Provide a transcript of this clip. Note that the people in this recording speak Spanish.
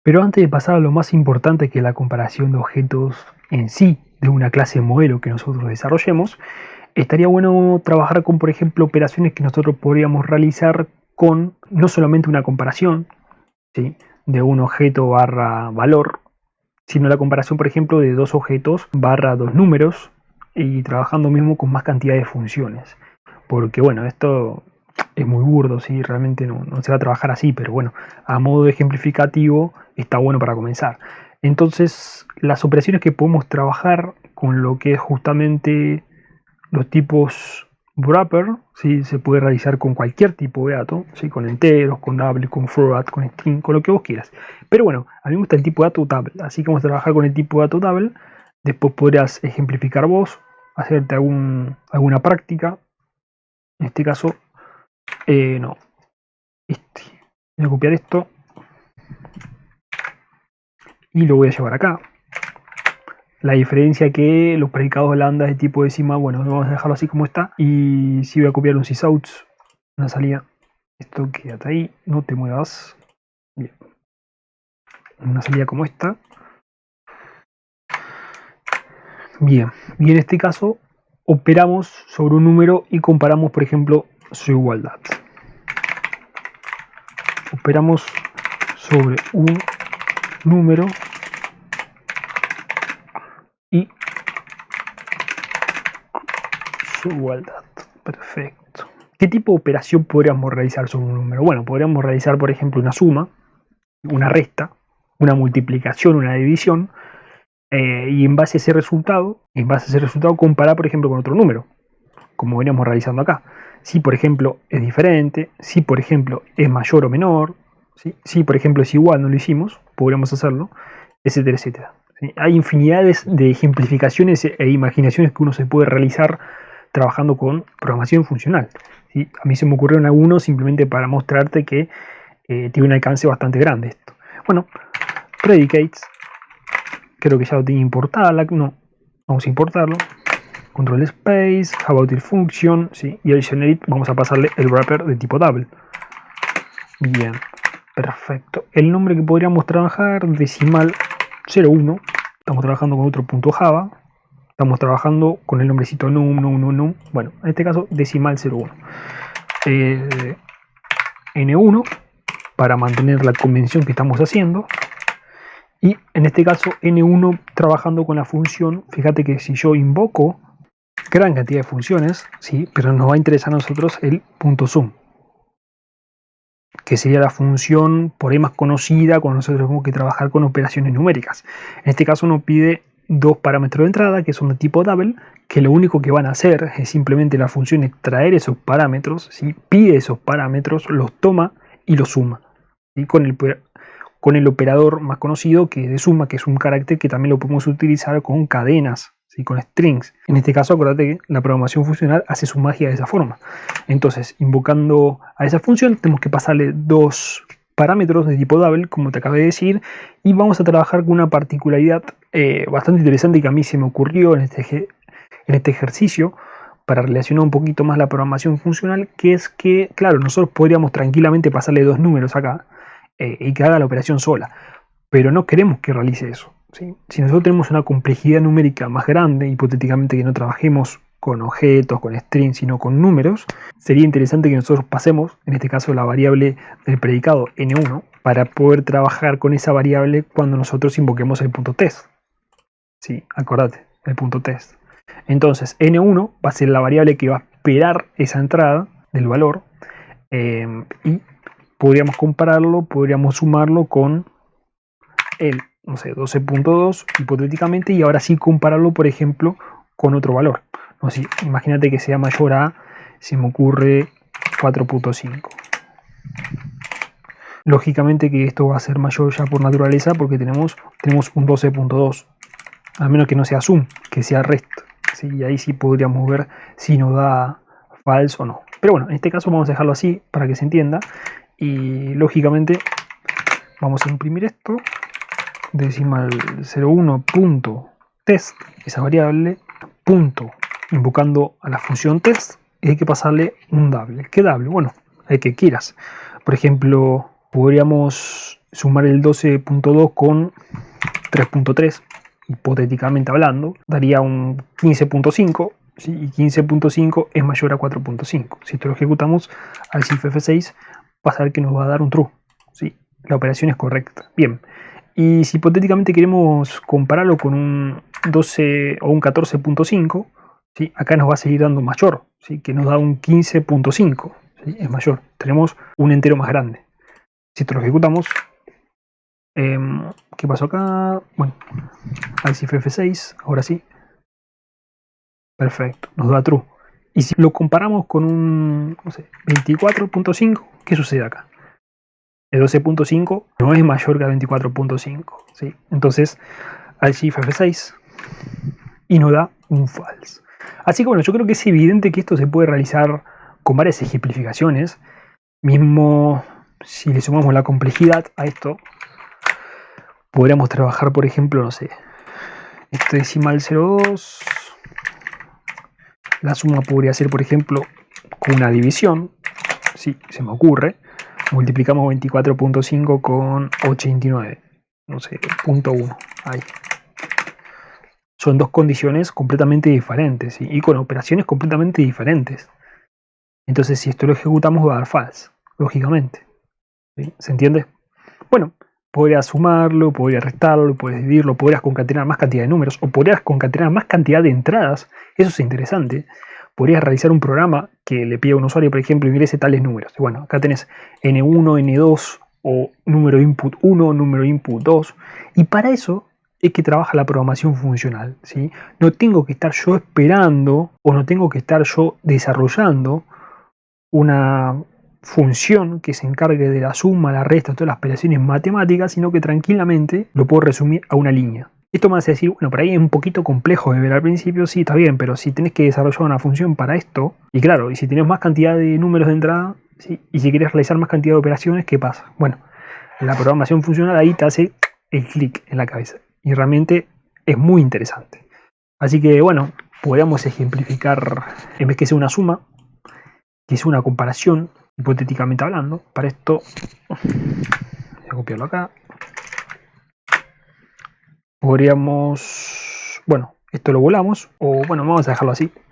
Pero antes de pasar a lo más importante, que es la comparación de objetos en sí, de una clase modelo que nosotros desarrollemos, estaría bueno trabajar con, por ejemplo, operaciones que nosotros podríamos realizar con no solamente una comparación, ¿sí?, de un objeto barra valor, sino la comparación, por ejemplo, de dos objetos barra dos números, y trabajando mismo con más cantidad de funciones. Porque bueno, esto es muy burdo, ¿sí? Realmente no se va a trabajar así, pero bueno, a modo de ejemplificativo está bueno para comenzar. Entonces, las operaciones que podemos trabajar con lo que es justamente los tipos wrapper, ¿sí?, se puede realizar con cualquier tipo de dato, ¿sí?, con enteros, con double, con float, con string, con lo que vos quieras. Pero bueno, a mí me gusta el tipo de dato double, así que vamos a trabajar con el tipo de dato double. Después podrás ejemplificar vos, hacerte alguna práctica. En este caso, no, voy a copiar esto y lo voy a llevar acá. La diferencia que los predicados lambda de tipo decimal, bueno, vamos a dejarlo así como está. Y si voy a copiar un sysouts, una salida, esto quédate ahí, no te muevas. Bien, una salida como esta. Bien, y en este caso operamos sobre un número y comparamos, por ejemplo, su igualdad. Operamos sobre un número y su igualdad. Perfecto. ¿Qué tipo de operación podríamos realizar sobre un número? Bueno, podríamos realizar, por ejemplo, una suma, una resta, una multiplicación, una división, y en base a ese resultado, comparar, por ejemplo, con otro número, como veníamos realizando acá. Si, por ejemplo, es diferente, si, por ejemplo, es mayor o menor, si, por ejemplo, es igual, no lo hicimos, podríamos hacerlo, etcétera, etcétera. ¿Sí? Hay infinidades de ejemplificaciones e imaginaciones que uno se puede realizar trabajando con programación funcional. ¿Sí? A mí se me ocurrieron algunos simplemente para mostrarte que tiene un alcance bastante grande esto. Bueno, predicates, creo que ya lo tenía importada, no, vamos a importarlo. Control space, how about the function, ¿sí? Y al generate vamos a pasarle el wrapper de tipo double. Bien, perfecto. El nombre que podríamos trabajar, decimal 01. Estamos trabajando con otro punto Java. Estamos trabajando con el nombrecito num. Bueno, en este caso decimal 01. N1 para mantener la convención que estamos haciendo. Y en este caso N1 trabajando con la función. Fíjate que si yo invoco gran cantidad de funciones, ¿sí?, pero nos va a interesar a nosotros el punto sum, que sería la función por ahí más conocida cuando nosotros tenemos que trabajar con operaciones numéricas. En este caso nos pide dos parámetros de entrada que son de tipo double, que lo único que van a hacer es simplemente la función extraer esos parámetros, ¿sí?, pide esos parámetros, los toma y los suma, ¿sí?, con el operador más conocido, que es de suma, que es un carácter que también lo podemos utilizar con cadenas, ¿sí?, con strings. En este caso, acuérdate que la programación funcional hace su magia de esa forma. Entonces, invocando a esa función, tenemos que pasarle dos parámetros de tipo double, como te acabé de decir, y vamos a trabajar con una particularidad bastante interesante que a mí se me ocurrió en este ejercicio para relacionar un poquito más la programación funcional, que es que, claro, nosotros podríamos tranquilamente pasarle dos números acá y que haga la operación sola, pero no queremos que realice eso, ¿sí? Si nosotros tenemos una complejidad numérica más grande, hipotéticamente que no trabajemos con objetos, con strings, sino con números, sería interesante que nosotros pasemos, en este caso, la variable del predicado n1 para poder trabajar con esa variable cuando nosotros invoquemos el punto test. Sí, acordate, el punto test. Entonces, n1 va a ser la variable que va a esperar esa entrada del valor, y podríamos compararlo, podríamos sumarlo con el, no sé, 12.2 hipotéticamente, y ahora sí compararlo, por ejemplo, con otro valor. No sé, imagínate que sea mayor a, se me ocurre, 4.5. Lógicamente que esto va a ser mayor ya por naturaleza porque tenemos un 12.2, a menos que no sea sum, que sea rest, ¿sí? Y ahí sí podríamos ver si nos da false o no. Pero bueno, en este caso vamos a dejarlo así para que se entienda, y lógicamente vamos a imprimir esto, decimal 01.test, esa variable, punto, invocando a la función test, y hay que pasarle un double. ¿Qué double? Bueno, el que quieras. Por ejemplo, Podríamos sumar el 12.2 con 3.3, hipotéticamente hablando, daría un 15.5, ¿sí? Y 15.5 es mayor a 4.5. Si esto lo ejecutamos al Shift F6, vas a ver que nos va a dar un true, ¿sí? La operación es correcta. Bien, y si hipotéticamente queremos compararlo con un 12 o un 14.5, ¿sí? Acá nos va a seguir dando mayor, ¿sí? Que nos da un 15.5, ¿sí? Es mayor, tenemos un entero más grande. Si esto lo ejecutamos, ¿qué pasó acá? Bueno, al Shift F6, ahora sí. Perfecto, nos da true. Y si lo comparamos con un, no sé, 24.5, ¿qué sucede acá? El 12.5 no es mayor que el 24.5, ¿sí? Entonces, al Shift F6 y nos da un false. Así que bueno, yo creo que es evidente que esto se puede realizar con varias ejemplificaciones. Mismo si le sumamos la complejidad a esto, podríamos trabajar, por ejemplo, no sé, este decimal 0,2. La suma podría ser, por ejemplo, con una división. Sí, se me ocurre. Multiplicamos 24.5 con 89. No sé, 0.1. Ahí. Son dos condiciones completamente diferentes, ¿sí? Y con operaciones completamente diferentes. Entonces, si esto lo ejecutamos, va a dar false, lógicamente. ¿Sí? ¿Se entiende? Bueno, podrías sumarlo, podrías restarlo, podrías dividirlo, podrías concatenar más cantidad de números, o podrías concatenar más cantidad de entradas. Eso es interesante. Podrías realizar un programa que le pida a un usuario, por ejemplo, ingrese tales números. Y bueno, acá tenés N1, N2, o número input 1, número input 2. Y para eso es que trabaja la programación funcional, ¿sí? No tengo que estar yo esperando, o no tengo que estar yo desarrollando una función que se encargue de la suma, la resta, todas las operaciones matemáticas, sino que tranquilamente lo puedo resumir a una línea. Esto me hace decir, bueno, por ahí es un poquito complejo de ver al principio, sí, está bien, pero si tenés que desarrollar una función para esto, y claro, y si tenés más cantidad de números de entrada, ¿sí? Y si querés realizar más cantidad de operaciones, ¿qué pasa? Bueno, la programación funcional ahí te hace el clic en la cabeza, y realmente es muy interesante. Así que, bueno, podríamos ejemplificar, en vez que sea una suma, que es una comparación, hipotéticamente hablando. Para esto, voy a copiarlo acá. Podríamos, bueno, esto lo volamos, o bueno, vamos a dejarlo así.